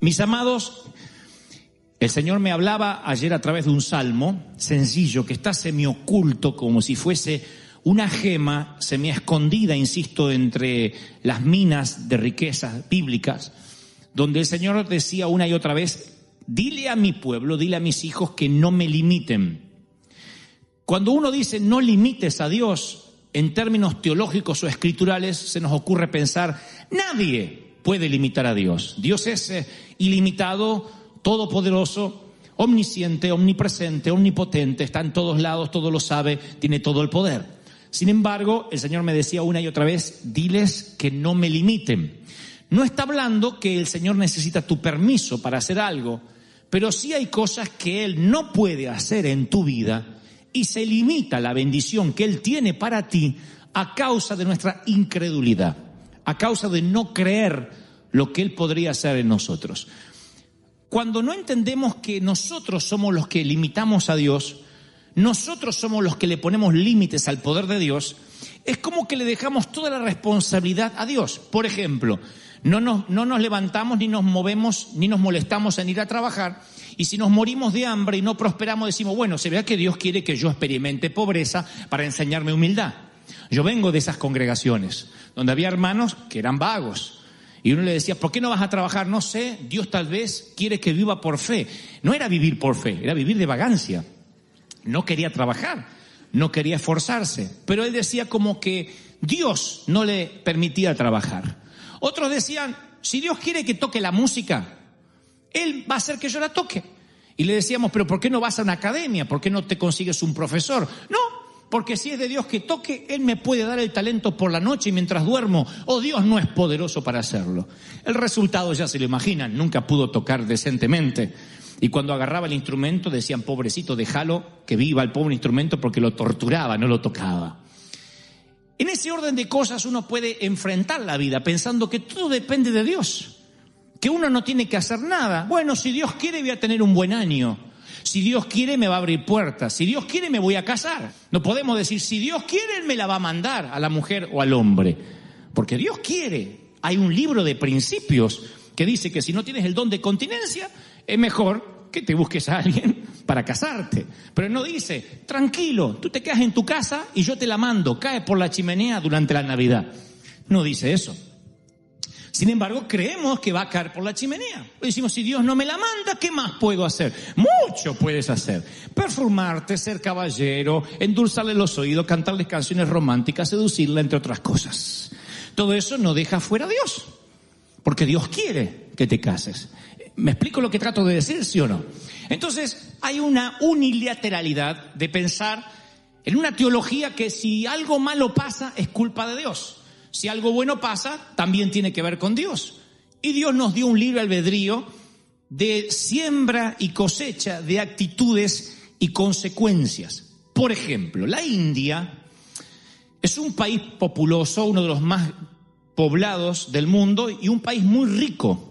Mis amados, el Señor me hablaba ayer a través de un salmo sencillo que está semioculto, como si fuese una gema semiescondida, insisto, entre las minas de riquezas bíblicas, donde el Señor decía una y otra vez: dile a mi pueblo, dile a mis hijos que no me limiten. Cuando uno dice no limites a Dios, en términos teológicos o escriturales, se nos ocurre pensar, nadie puede limitar a Dios. Dios es ilimitado, todopoderoso, omnisciente, omnipresente, omnipotente, está en todos lados, todo lo sabe, tiene todo el poder. Sin embargo, el Señor me decía una y otra vez, diles que no me limiten. No está hablando que el Señor necesita tu permiso para hacer algo, pero sí hay cosas que Él no puede hacer en tu vida y se limita la bendición que Él tiene para ti a causa de nuestra incredulidad, a causa de no creer lo que Él podría hacer en nosotros. Cuando no entendemos que nosotros somos los que limitamos a Dios, nosotros somos los que le ponemos límites al poder de Dios, es como que le dejamos toda la responsabilidad a Dios. Por ejemplo, no nos levantamos, ni nos movemos, ni nos molestamos en ir a trabajar, y si nos morimos de hambre y no prosperamos, decimos, bueno, se vea que Dios quiere que yo experimente pobreza para enseñarme humildad. Yo vengo de esas congregaciones donde había hermanos que eran vagos y uno le decía, ¿por qué no vas a trabajar? No sé, Dios tal vez quiere que viva por fe. No era vivir por fe, era vivir de vagancia. No quería trabajar, no quería esforzarse, pero él decía como que Dios no le permitía trabajar. Otros decían, si Dios quiere que toque la música, Él va a hacer que yo la toque. Y le decíamos, pero ¿por qué no vas a una academia? ¿Por qué no te consigues un profesor? No, porque si es de Dios que toque, Él me puede dar el talento por la noche y mientras duermo, o Dios no es poderoso para hacerlo. El resultado ya se lo imaginan, nunca pudo tocar decentemente. Y cuando agarraba el instrumento decían, pobrecito, déjalo que viva el pobre instrumento porque lo torturaba, no lo tocaba. En ese orden de cosas uno puede enfrentar la vida pensando que todo depende de Dios, que uno no tiene que hacer nada. Bueno, si Dios quiere voy a tener un buen año, si Dios quiere me va a abrir puertas, si Dios quiere me voy a casar. No podemos decir, si Dios quiere Él me la va a mandar a la mujer o al hombre, porque Dios quiere. Hay un libro de principios que dice que si no tienes el don de continencia, es mejor que te busques a alguien para casarte. Pero no dice, tranquilo, tú te quedas en tu casa y yo te la mando, cae por la chimenea durante la Navidad. No dice eso. Sin embargo, creemos que va a caer por la chimenea. Decimos, si Dios no me la manda, ¿qué más puedo hacer? Mucho puedes hacer. Perfumarte, ser caballero, endulzarle los oídos, cantarles canciones románticas, seducirla, entre otras cosas. Todo eso no deja fuera a Dios, porque Dios quiere que te cases. ¿Me explico lo que trato de decir, sí o no? Entonces, hay una unilateralidad de pensar en una teología que si algo malo pasa, es culpa de Dios. Si algo bueno pasa, también tiene que ver con Dios. Y Dios nos dio un libre albedrío de siembra y cosecha de actitudes y consecuencias. Por ejemplo, la India es un país populoso, uno de los más poblados del mundo y un país muy rico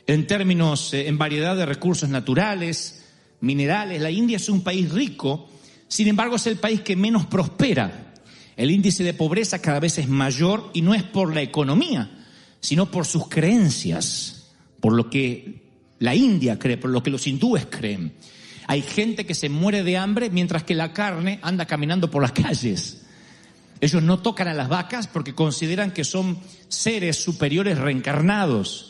en términos, en variedad de recursos naturales, minerales. La India es un país rico, sin embargo es el país que menos prospera. El índice de pobreza cada vez es mayor y no es por la economía, sino por sus creencias, por lo que la India cree, por lo que los hindúes creen. Hay gente que se muere de hambre mientras que la carne anda caminando por las calles. Ellos no tocan a las vacas porque consideran que son seres superiores reencarnados.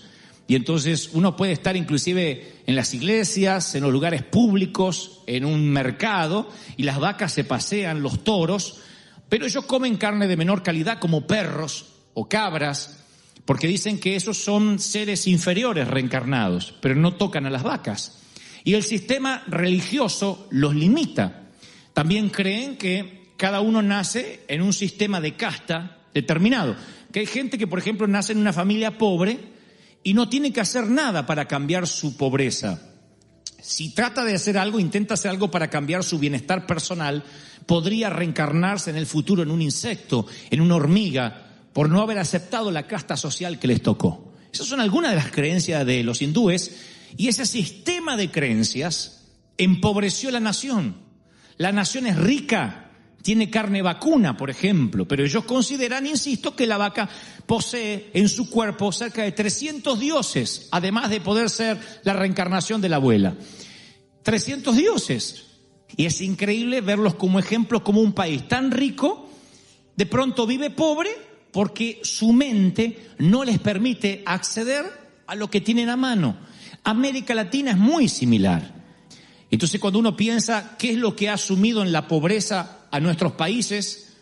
Y entonces uno puede estar inclusive en las iglesias, en los lugares públicos, en un mercado, y las vacas se pasean, los toros, pero ellos comen carne de menor calidad como perros o cabras, porque dicen que esos son seres inferiores reencarnados, pero no tocan a las vacas. Y el sistema religioso los limita. También creen que cada uno nace en un sistema de casta determinado. Que hay gente que, por ejemplo, nace en una familia pobre y no tiene que hacer nada para cambiar su pobreza. Si trata de hacer algo, intenta hacer algo para cambiar su bienestar personal, podría reencarnarse en el futuro en un insecto, en una hormiga, por no haber aceptado la casta social que les tocó. Esas son algunas de las creencias de los hindúes, y ese sistema de creencias empobreció la nación. La nación es rica, tiene carne vacuna, por ejemplo, pero ellos consideran, insisto, que la vaca posee en su cuerpo cerca de 300 dioses, además de poder ser la reencarnación de la abuela. 300 dioses. Y es increíble verlos como ejemplo, como un país tan rico, de pronto vive pobre porque su mente no les permite acceder a lo que tienen a mano. América Latina es muy similar. Entonces, cuando uno piensa qué es lo que ha sumido en la pobreza a nuestros países,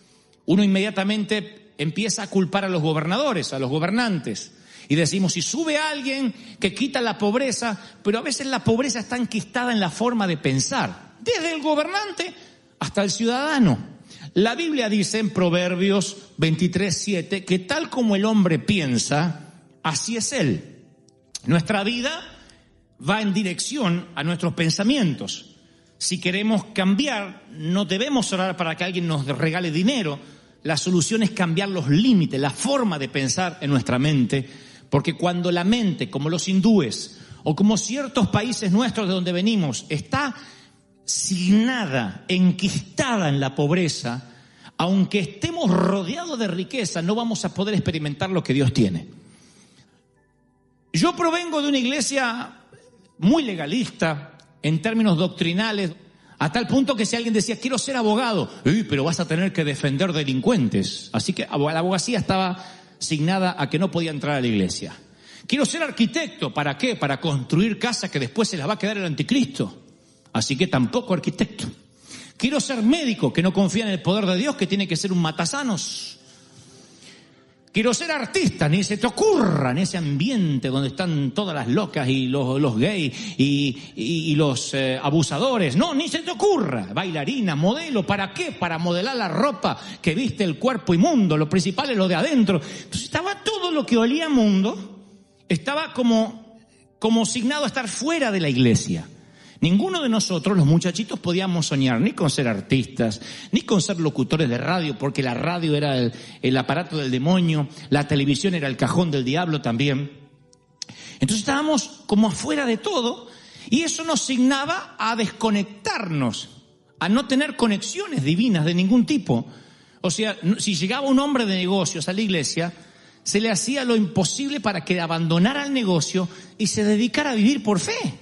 uno inmediatamente empieza a culpar a los gobernadores, a los gobernantes. Y decimos, si sube alguien que quita la pobreza, pero a veces la pobreza está enquistada en la forma de pensar, desde el gobernante hasta el ciudadano. La Biblia dice en Proverbios 23:7 que tal como el hombre piensa, así es él. Nuestra vida va en dirección a nuestros pensamientos. Si queremos cambiar, no debemos orar para que alguien nos regale dinero. La solución es cambiar los límites, la forma de pensar en nuestra mente, porque cuando la mente, como los hindúes o como ciertos países nuestros de donde venimos, está signada, enquistada en la pobreza, aunque estemos rodeados de riqueza, no vamos a poder experimentar lo que Dios tiene. Yo provengo de una iglesia muy legalista en términos doctrinales, a tal punto que si alguien decía, quiero ser abogado, pero vas a tener que defender delincuentes. Así que la abogacía estaba signada a que no podía entrar a la iglesia. Quiero ser arquitecto, ¿para qué? Para construir casas que después se las va a quedar el anticristo. Así que tampoco arquitecto. Quiero ser médico, que no confía en el poder de Dios, que tiene que ser un matasanos. Quiero ser artista, ni se te ocurra en ese ambiente donde están todas las locas y los gays y los abusadores. No, ni se te ocurra. Bailarina, modelo, ¿para qué? Para modelar la ropa que viste el cuerpo inmundo. Lo principal es lo de adentro. Entonces estaba todo lo que olía a mundo, estaba como signado a estar fuera de la iglesia. Ninguno de nosotros, los muchachitos, podíamos soñar ni con ser artistas, ni con ser locutores de radio, porque la radio era el aparato del demonio, la televisión era el cajón del diablo también. Entonces estábamos como afuera de todo, y eso nos signaba a desconectarnos, a no tener conexiones divinas de ningún tipo. O sea, si llegaba un hombre de negocios a la iglesia, se le hacía lo imposible para que abandonara el negocio y se dedicara a vivir por fe.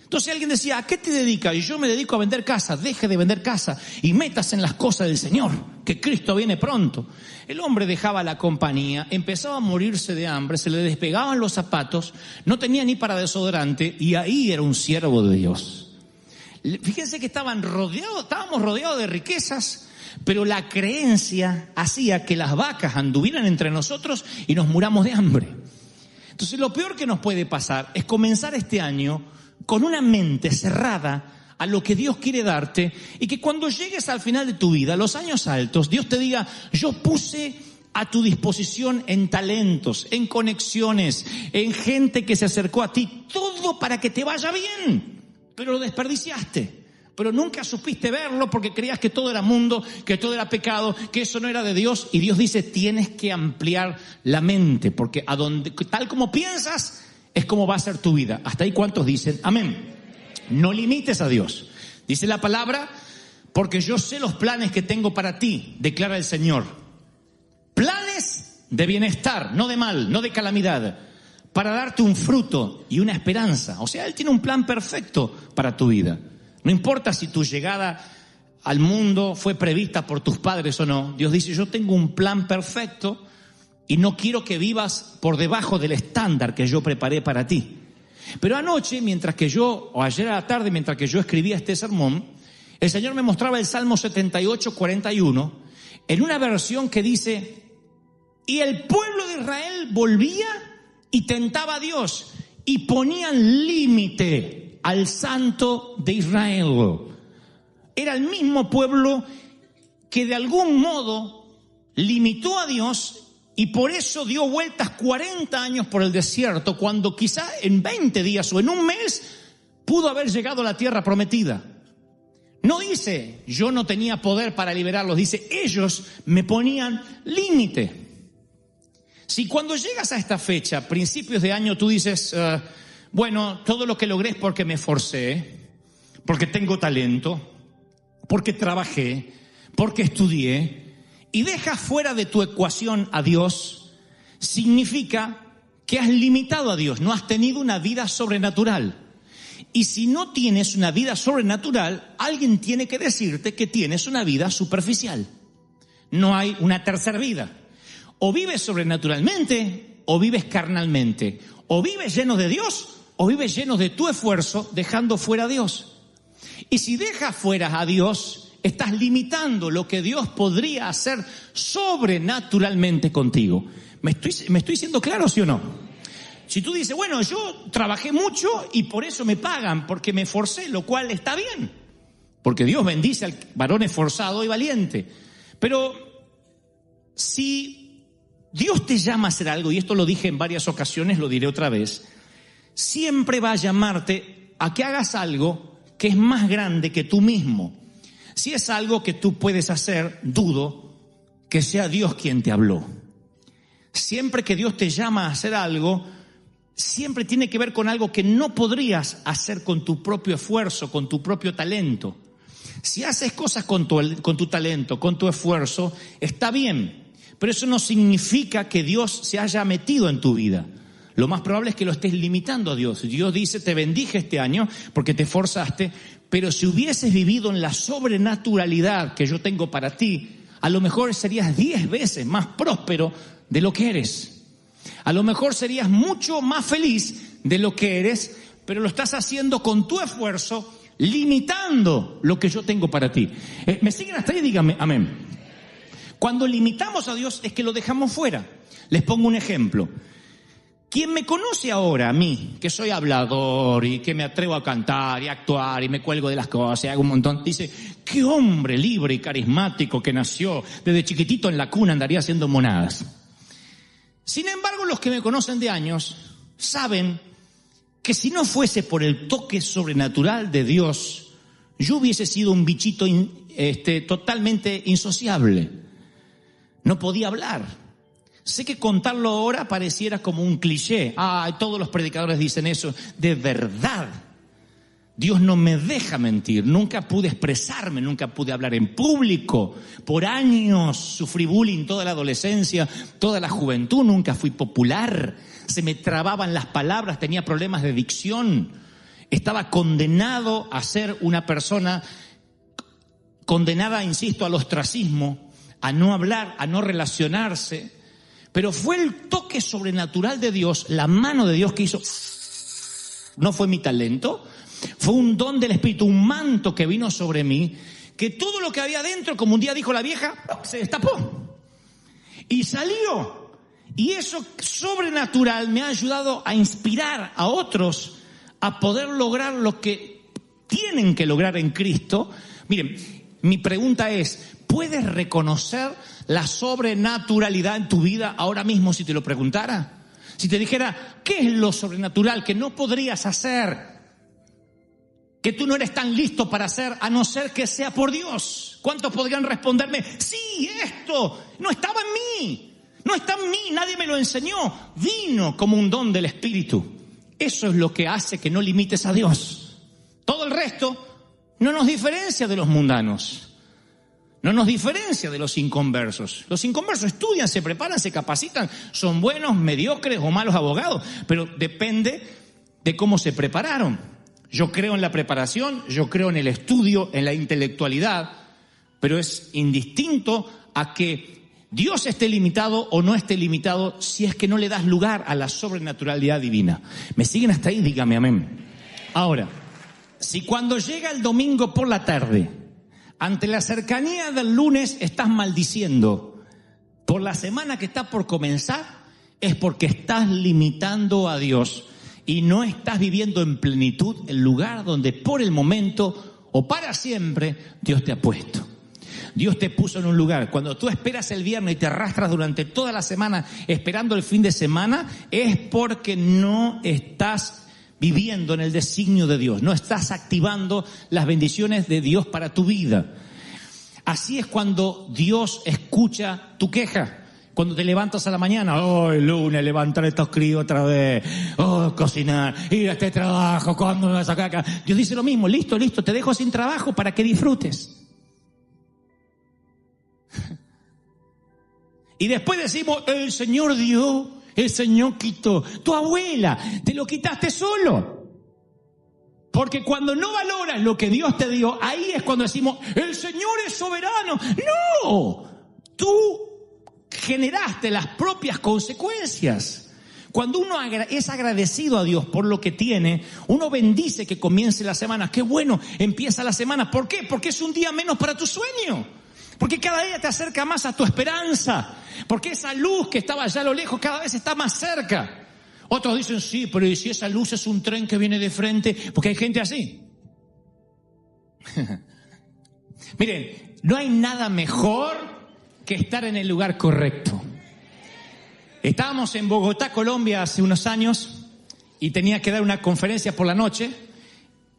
Entonces alguien decía, ¿a qué te dedicas? Y yo me dedico a vender casa. Deje de vender casa y métase en las cosas del Señor, que Cristo viene pronto. El hombre dejaba la compañía, empezaba a morirse de hambre, se le despegaban los zapatos, no tenía ni para desodorante, y ahí era un siervo de Dios. Fíjense que estábamos rodeados de riquezas, pero la creencia hacía que las vacas anduvieran entre nosotros y nos muramos de hambre. Entonces lo peor que nos puede pasar es comenzar este año con una mente cerrada a lo que Dios quiere darte, y que cuando llegues al final de tu vida, los años altos, Dios te diga, yo puse a tu disposición en talentos, en conexiones, en gente que se acercó a ti, todo para que te vaya bien, pero lo desperdiciaste. Pero nunca supiste verlo porque creías que todo era mundo, que todo era pecado, que eso no era de Dios. Y Dios dice, tienes que ampliar la mente, porque tal como piensas es como va a ser tu vida. Hasta ahí, ¿cuántos dicen amén? No limites a Dios. Dice la palabra, porque yo sé los planes que tengo para ti, declara el Señor. Planes de bienestar, no de mal, no de calamidad, para darte un fruto y una esperanza. O sea, Él tiene un plan perfecto para tu vida. No importa si tu llegada al mundo fue prevista por tus padres o no. Dios dice, yo tengo un plan perfecto y no quiero que vivas por debajo del estándar que yo preparé para ti. Pero anoche, o ayer a la tarde, mientras que yo escribía este sermón, el Señor me mostraba el Salmo 78:41, en una versión que dice, y el pueblo de Israel volvía y tentaba a Dios, y ponían límite al Santo de Israel. Era el mismo pueblo que de algún modo limitó a Dios, y por eso dio vueltas 40 años por el desierto, cuando quizá en 20 días o en un mes pudo haber llegado a la tierra prometida. No dice, yo no tenía poder para liberarlos, dice, ellos me ponían límite. Si cuando llegas a esta fecha, principios de año, tú dices, bueno, todo lo que logré es porque me esforcé, porque tengo talento, porque trabajé, porque estudié, y dejas fuera de tu ecuación a Dios, significa que has limitado a Dios, no has tenido una vida sobrenatural. Y si no tienes una vida sobrenatural, alguien tiene que decirte que tienes una vida superficial. No hay una tercera vida. O vives sobrenaturalmente o vives carnalmente. O vives lleno de Dios o vives lleno de tu esfuerzo dejando fuera a Dios. Y si dejas fuera a Dios, estás limitando lo que Dios podría hacer sobrenaturalmente contigo. ¿Me estoy siendo claro, sí o no? Si tú dices, bueno, yo trabajé mucho y por eso me pagan, porque me esforcé, lo cual está bien. Porque Dios bendice al varón esforzado y valiente. Pero si Dios te llama a hacer algo, y esto lo dije en varias ocasiones, lo diré otra vez, siempre va a llamarte a que hagas algo que es más grande que tú mismo. Si es algo que tú puedes hacer, dudo que sea Dios quien te habló. Siempre que Dios te llama a hacer algo, siempre tiene que ver con algo que no podrías hacer con tu propio esfuerzo, con tu propio talento. Si haces cosas con tu talento, con tu esfuerzo, está bien, pero eso no significa que Dios se haya metido en tu vida. Lo más probable es que lo estés limitando a Dios. Dios dice, te bendije este año porque te esforzaste, pero si hubieses vivido en la sobrenaturalidad que yo tengo para ti, a lo mejor serías 10 veces más próspero de lo que eres. A lo mejor serías mucho más feliz de lo que eres, pero lo estás haciendo con tu esfuerzo, limitando lo que yo tengo para ti. ¿Me siguen hasta ahí? Díganme, amén. Cuando limitamos a Dios es que lo dejamos fuera. Les pongo un ejemplo. Quien me conoce ahora, a mí, que soy hablador y que me atrevo a cantar y a actuar y me cuelgo de las cosas y hago un montón, dice, qué hombre libre y carismático que nació, desde chiquitito en la cuna andaría haciendo monadas. Sin embargo, los que me conocen de años saben que si no fuese por el toque sobrenatural de Dios, yo hubiese sido un bichito totalmente insociable. No podía hablar. Sé que contarlo ahora pareciera como un cliché. Todos los predicadores dicen eso. De verdad, Dios no me deja mentir. Nunca pude expresarme, nunca pude hablar en público. Por años sufrí bullying toda la adolescencia, toda la juventud. Nunca fui popular. Se me trababan las palabras, tenía problemas de dicción. Estaba condenado a ser una persona condenada, insisto, al ostracismo, a no hablar, a no relacionarse. Pero fue el toque sobrenatural de Dios, la mano de Dios que hizo. No fue mi talento, fue un don del Espíritu, un manto que vino sobre mí, que todo lo que había dentro, como un día dijo la vieja, se destapó y salió. Y eso sobrenatural me ha ayudado a inspirar a otros a poder lograr lo que tienen que lograr en Cristo. Miren, mi pregunta es, ¿puedes reconocer la sobrenaturalidad en tu vida ahora mismo si te lo preguntara? Si te dijera, ¿qué es lo sobrenatural que no podrías hacer? Que tú no eres tan listo para hacer a no ser que sea por Dios. ¿Cuántos podrían responderme? Sí, esto no estaba en mí. No está en mí, nadie me lo enseñó. Vino como un don del Espíritu. Eso es lo que hace que no limites a Dios. Todo el resto no nos diferencia de los mundanos. No nos diferencia de los inconversos. Los inconversos estudian, se preparan, se capacitan, son buenos, mediocres o malos abogados, pero depende de cómo se prepararon. Yo creo en la preparación, yo creo en el estudio, en la intelectualidad, pero es indistinto a que Dios esté limitado o no esté limitado si es que no le das lugar a la sobrenaturalidad divina. ¿Me siguen hasta ahí? Dígame amén. Ahora, si cuando llega el domingo por la tarde, ante la cercanía del lunes estás maldiciendo por la semana que está por comenzar, es porque estás limitando a Dios y no estás viviendo en plenitud el lugar donde por el momento o para siempre Dios te ha puesto. Dios te puso en un lugar. Cuando tú esperas el viernes y te arrastras durante toda la semana esperando el fin de semana, es porque no estás viviendo en el designio de Dios, no estás activando las bendiciones de Dios para tu vida. Así es cuando Dios escucha tu queja. Cuando te levantas a la mañana, el lunes levantar a estos críos otra vez, cocinar, ir a este trabajo, ¿cuándo me vas a sacar acá? Dios dice lo mismo, listo, te dejo sin trabajo para que disfrutes. Y después decimos, el Señor dio, el Señor quitó. Tu abuela, te lo quitaste solo. Porque cuando no valoras lo que Dios te dio, ahí es cuando decimos, el Señor es soberano. No, tú generaste las propias consecuencias. Cuando uno es agradecido a Dios por lo que tiene, uno bendice que comience la semana. Qué bueno, empieza la semana. ¿Por qué? Porque es un día menos para tu sueño. Porque cada día te acerca más a tu esperanza. Porque esa luz que estaba allá a lo lejos cada vez está más cerca. Otros dicen, sí, pero ¿y si esa luz es un tren que viene de frente? Porque hay gente así. Miren, no hay nada mejor que estar en el lugar correcto. Estábamos en Bogotá, Colombia, hace unos años y tenía que dar una conferencia por la noche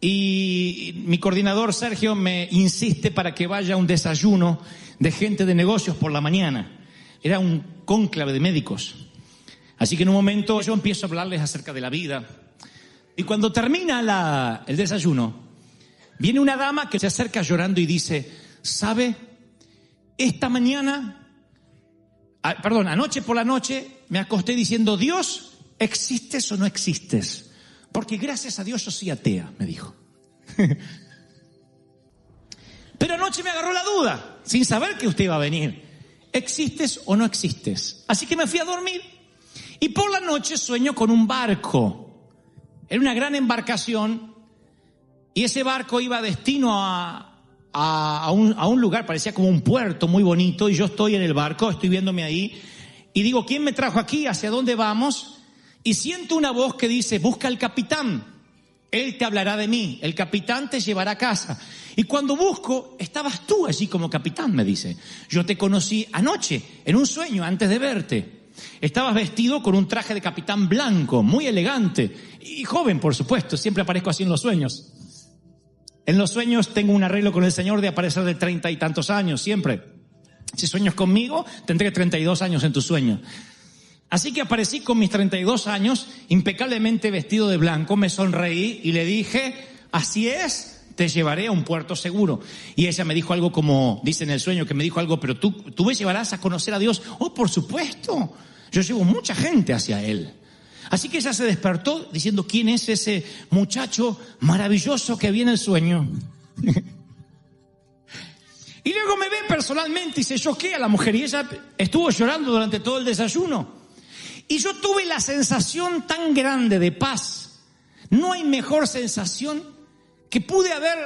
y mi coordinador Sergio me insiste para que vaya a un desayuno de gente de negocios por la mañana. Era un cónclave de médicos. Así que en un momento yo empiezo a hablarles acerca de la vida. Y cuando termina el desayuno, viene una dama que se acerca llorando y dice, ¿sabe? Anoche por la noche me acosté diciendo, Dios, ¿existes o no existes? Porque gracias a Dios yo soy atea, me dijo. Pero anoche me agarró la duda, sin saber que usted iba a venir. ¿Existes o no existes? Así que me fui a dormir. Y por la noche sueño con un barco. Era una gran embarcación y ese barco iba destino a un lugar, parecía como un puerto muy bonito, y yo estoy en el barco, estoy viéndome ahí y digo, ¿quién me trajo aquí? ¿Hacia dónde vamos? Y siento una voz que dice, busca al capitán, él te hablará de mí, el capitán te llevará a casa. Y cuando busco, estabas tú allí como capitán, me dice. Yo te conocí anoche, en un sueño, antes de verte. Estabas vestido con un traje de capitán blanco, muy elegante y joven, por supuesto, siempre aparezco así en los sueños. En los sueños tengo un arreglo con el Señor de aparecer de 30 y tantos años, siempre. Si sueñas conmigo, tendré 32 años en tu sueño. Así que aparecí con mis 32 años, impecablemente vestido de blanco, me sonreí y le dije, así es, te llevaré a un puerto seguro. Y ella me dijo algo como, dice en el sueño que me dijo algo, pero tú me llevarás a conocer a Dios. Oh, por supuesto, yo llevo mucha gente hacia Él. Así que ella se despertó diciendo, ¿quién es ese muchacho maravilloso que viene el sueño? Y luego me ve personalmente y se choquea la mujer y ella estuvo llorando durante todo el desayuno. Y yo tuve la sensación tan grande de paz. No hay mejor sensación que pude haber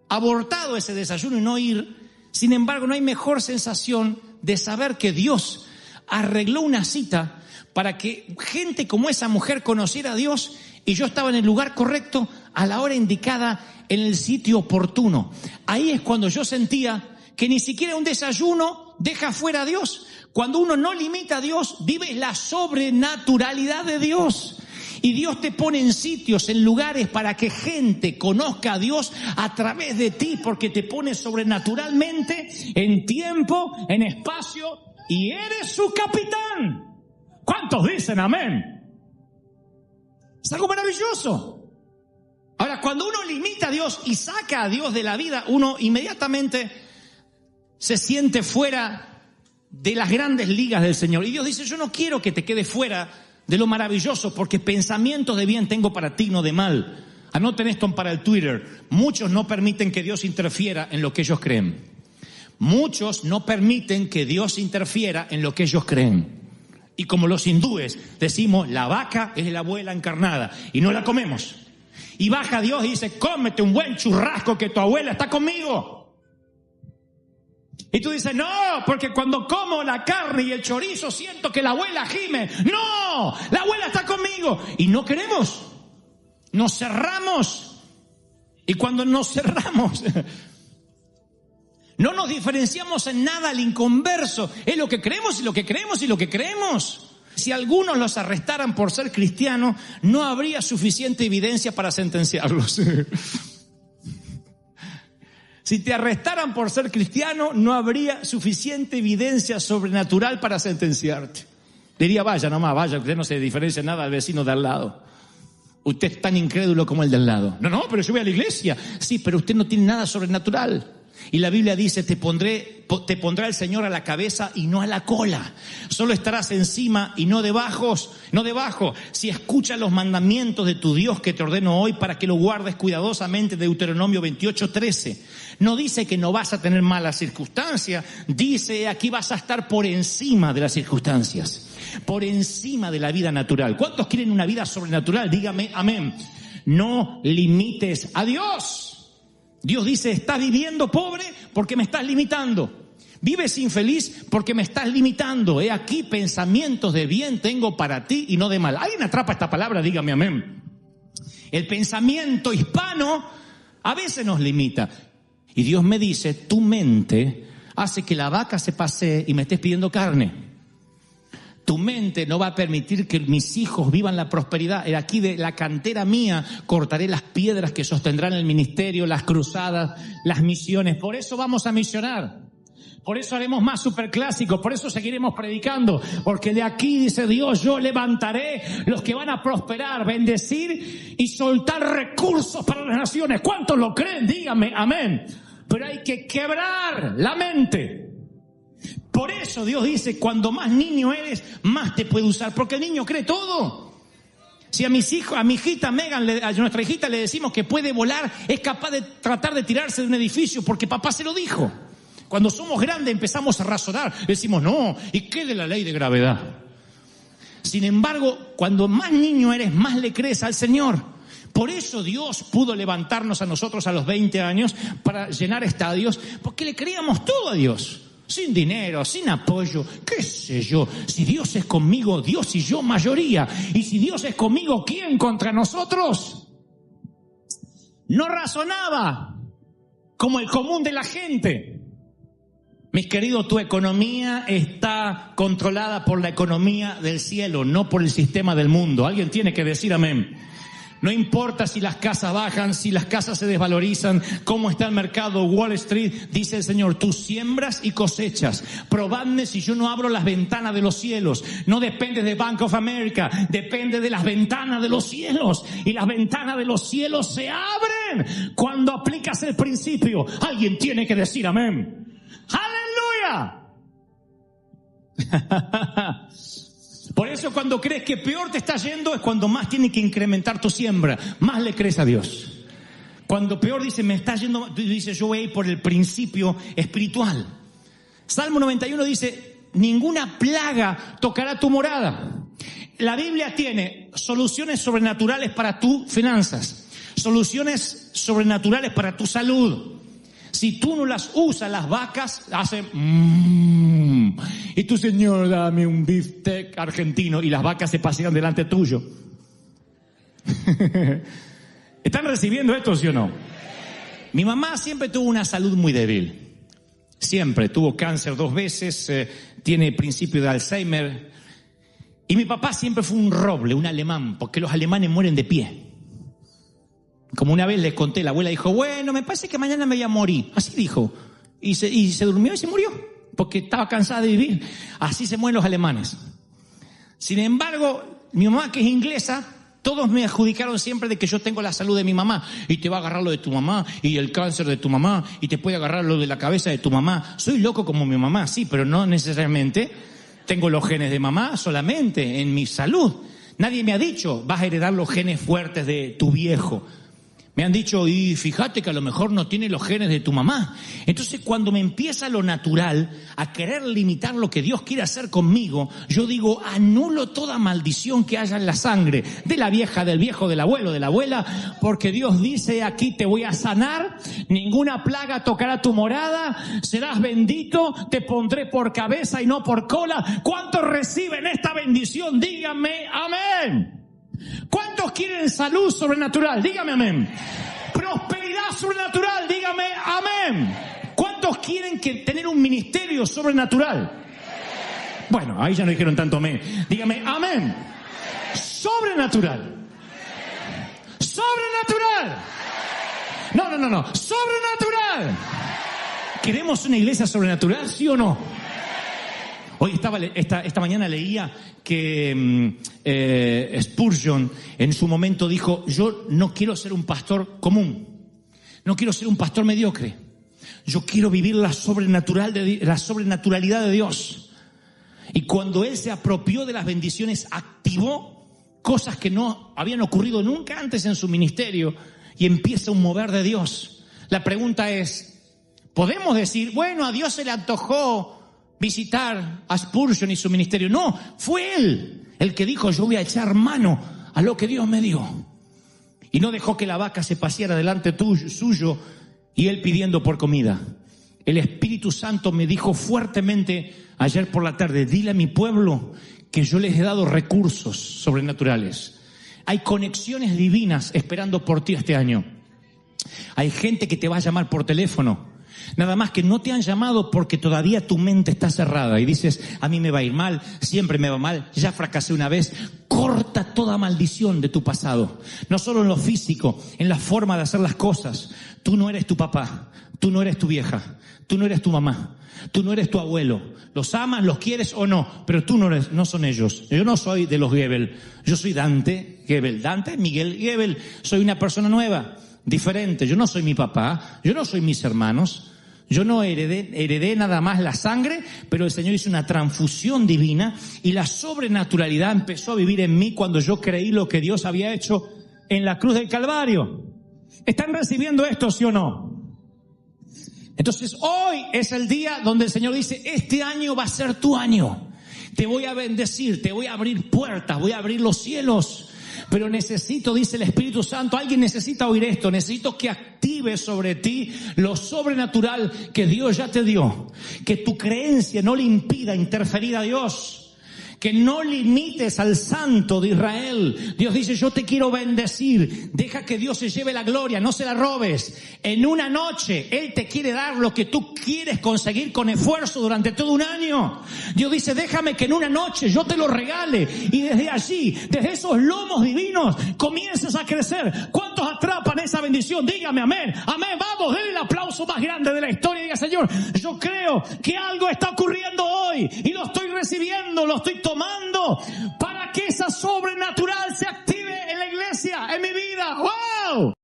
abortado ese desayuno y no ir. Sin embargo, no hay mejor sensación de saber que Dios arregló una cita para que gente como esa mujer conociera a Dios y yo estaba en el lugar correcto, a la hora indicada, en el sitio oportuno. Ahí es cuando yo sentía que ni siquiera un desayuno deja fuera a Dios. Cuando uno no limita a Dios, vive la sobrenaturalidad de Dios. Y Dios te pone en sitios, en lugares para que gente conozca a Dios a través de ti, porque te pone sobrenaturalmente en tiempo, en espacio, y eres su capitán. ¿Cuántos dicen amén? Es algo maravilloso. Ahora, cuando uno limita a Dios y saca a Dios de la vida, uno inmediatamente se siente fuera de las grandes ligas del Señor. Y Dios dice, yo no quiero que te quedes fuera de lo maravilloso, porque pensamientos de bien tengo para ti, no de mal. Anoten esto para el Twitter. Muchos no permiten que Dios interfiera en lo que ellos creen. Muchos no permiten que Dios interfiera en lo que ellos creen. Y como los hindúes decimos, la vaca es la abuela encarnada y no la comemos. Y baja Dios y dice, cómete un buen churrasco que tu abuela está conmigo. Y tú dices, no, porque cuando como la carne y el chorizo siento que la abuela gime. No, la abuela está conmigo. Y no queremos. Nos cerramos. Y cuando nos cerramos, no nos diferenciamos en nada al inconverso. Es lo que creemos y lo que creemos y lo que creemos. Si algunos los arrestaran por ser cristianos, no habría suficiente evidencia para sentenciarlos. Si te arrestaran por ser cristiano, no habría suficiente evidencia sobrenatural para sentenciarte. Diría, vaya nomás, vaya, usted no se diferencia nada al vecino de al lado. Usted es tan incrédulo como el de al lado. No, pero yo voy a la iglesia. Sí, pero usted no tiene nada sobrenatural. Y la Biblia dice, te pondrá el Señor a la cabeza y no a la cola. Solo estarás encima y no debajo. Si escuchas los mandamientos de tu Dios que te ordeno hoy para que lo guardes cuidadosamente, Deuteronomio 28:13. No dice que no vas a tener malas circunstancias. Dice, aquí vas a estar por encima de las circunstancias. Por encima de la vida natural. ¿Cuántos quieren una vida sobrenatural? Dígame amén. No limites a Dios. Dios dice, estás viviendo pobre porque me estás limitando. Vives infeliz porque me estás limitando. He aquí pensamientos de bien tengo para ti y no de mal. ¿Alguien atrapa esta palabra? Dígame amén. El pensamiento hispano a veces nos limita. Y Dios me dice, tu mente hace que la vaca se pasee y me estés pidiendo carne. Tu mente no va a permitir que mis hijos vivan la prosperidad. Aquí de la cantera mía cortaré las piedras que sostendrán el ministerio, las cruzadas, las misiones. Por eso vamos a misionar. Por eso haremos más superclásicos. Por eso seguiremos predicando. Porque de aquí, dice Dios, yo levantaré los que van a prosperar, bendecir y soltar recursos para las naciones. ¿Cuántos lo creen? Díganme amén. Pero hay que quebrar la mente. Por eso Dios dice, cuando más niño eres, más te puede usar, porque el niño cree todo. Si a mis hijos, a mi hijita Megan, a nuestra hijita le decimos que puede volar, es capaz de tratar de tirarse de un edificio porque papá se lo dijo. Cuando somos grandes empezamos a razonar, decimos, no, ¿y qué de la ley de gravedad? Sin embargo, cuando más niño eres, más le crees al Señor. Por eso Dios pudo levantarnos a nosotros a los 20 años para llenar estadios, porque le creíamos todo a Dios. Sin dinero, sin apoyo, qué sé yo. Si Dios es conmigo, Dios y yo mayoría. Y si Dios es conmigo, ¿quién contra nosotros? No razonaba como el común de la gente. Mis queridos, tu economía está controlada por la economía del cielo, no por el sistema del mundo. Alguien tiene que decir amén. No importa si las casas bajan, si las casas se desvalorizan, cómo está el mercado, Wall Street, dice el Señor, tú siembras y cosechas. Probadme si yo no abro las ventanas de los cielos. No depende de Bank of America, depende de las ventanas de los cielos. Y las ventanas de los cielos se abren cuando aplicas el principio. Alguien tiene que decir amén. ¡Aleluya! Por eso cuando crees que peor te está yendo es cuando más tiene que incrementar tu siembra, más le crees a Dios. Cuando peor dice me está yendo, dice yo voy a ir por el principio espiritual. Salmo 91 dice, ninguna plaga tocará tu morada. La Biblia tiene soluciones sobrenaturales para tus finanzas, soluciones sobrenaturales para tu salud. Si tú no las usas, las vacas hacen y tu Señor, dame un beefsteak argentino, y las vacas se pasean delante tuyo. ¿Están recibiendo esto, sí o no? Mi mamá siempre tuvo una salud muy débil. Siempre tuvo cáncer 2 veces, tiene principio de Alzheimer. Y mi papá siempre fue un roble, un alemán, porque los alemanes mueren de pie. Como una vez les conté, la abuela dijo, bueno, me parece que mañana me voy a morir. Así dijo. Y se durmió y se murió, porque estaba cansada de vivir. Así se mueren los alemanes. Sin embargo, mi mamá, que es inglesa, todos me adjudicaron siempre de que yo tengo la salud de mi mamá. Y te va a agarrar lo de tu mamá, y el cáncer de tu mamá, y te puede agarrar lo de la cabeza de tu mamá. Soy loco como mi mamá, sí, pero no necesariamente tengo los genes de mamá, solamente en mi salud. Nadie me ha dicho, vas a heredar los genes fuertes de tu viejo. Me han dicho, y fíjate que a lo mejor no tiene los genes de tu mamá. Entonces, cuando me empieza lo natural a querer limitar lo que Dios quiere hacer conmigo, yo digo, anulo toda maldición que haya en la sangre de la vieja, del viejo, del abuelo, de la abuela, porque Dios dice, aquí te voy a sanar, ninguna plaga tocará tu morada, serás bendito, te pondré por cabeza y no por cola. ¿Cuántos reciben esta bendición? Díganme amén. ¿Cuántos quieren salud sobrenatural? Dígame amén. Prosperidad sobrenatural, dígame amén. ¿Cuántos quieren tener un ministerio sobrenatural? Bueno, ahí ya no dijeron tanto amén. Dígame amén. Sobrenatural. Sobrenatural. No. Sobrenatural. ¿Queremos una iglesia sobrenatural, sí o no? Hoy esta mañana leía que Spurgeon en su momento dijo, yo no quiero ser un pastor común, no quiero ser un pastor mediocre, Yo quiero vivir la sobrenaturalidad de Dios. Y cuando él se apropió de las bendiciones, activó cosas que no habían ocurrido nunca antes en su ministerio y empieza un mover de Dios. La pregunta es, ¿podemos decir, bueno, a Dios se le antojó visitar a Spurgeon y su ministerio? No, fue él el que dijo, yo voy a echar mano a lo que Dios me dio. Y no dejó que la vaca se paseara delante suyo y él pidiendo por comida. El Espíritu Santo me dijo fuertemente ayer por la tarde, dile a mi pueblo que yo les he dado recursos sobrenaturales. Hay conexiones divinas esperando por ti este año. Hay gente que te va a llamar por teléfono. Nada más que no te han llamado porque todavía tu mente está cerrada y dices, a mí me va a ir mal, siempre me va mal, ya fracasé una vez. Corta toda maldición de tu pasado. No solo en lo físico, en la forma de hacer las cosas. Tú no eres tu papá, tú no eres tu vieja, tú no eres tu mamá, tú no eres tu abuelo. Los amas, los quieres o no, pero tú no son ellos. Yo no soy de los Goebel, yo soy Dante Goebel. Dante Miguel Goebel, soy una persona nueva, diferente. Yo no soy mi papá, yo no soy mis hermanos. Yo no heredé nada más la sangre, pero el Señor hizo una transfusión divina y la sobrenaturalidad empezó a vivir en mí cuando yo creí lo que Dios había hecho en la cruz del Calvario. ¿Están recibiendo esto, sí o no? Entonces hoy es el día donde el Señor dice, este año va a ser tu año. Te voy a bendecir, te voy a abrir puertas, voy a abrir los cielos. Pero necesito, dice el Espíritu Santo, alguien necesita oír esto, necesito que actives sobre ti lo sobrenatural que Dios ya te dio. Que tu creencia no le impida interferir a Dios. Que no limites al Santo de Israel. Dios dice, yo te quiero bendecir. Deja que Dios se lleve la gloria, no se la robes. En una noche, Él te quiere dar lo que tú quieres conseguir con esfuerzo durante todo un año. Dios dice, déjame que en una noche yo te lo regale. Y desde allí, desde esos lomos divinos, comiences a crecer. ¿Cuántos atrapan esa bendición? Dígame amén. Amén, vamos, denle el aplauso más grande de la historia y diga, Señor, yo creo que algo está ocurriendo hoy. Y lo estoy recibiendo, lo estoy tomando para que esa sobrenatural se active en la iglesia, en mi vida. ¡Wow!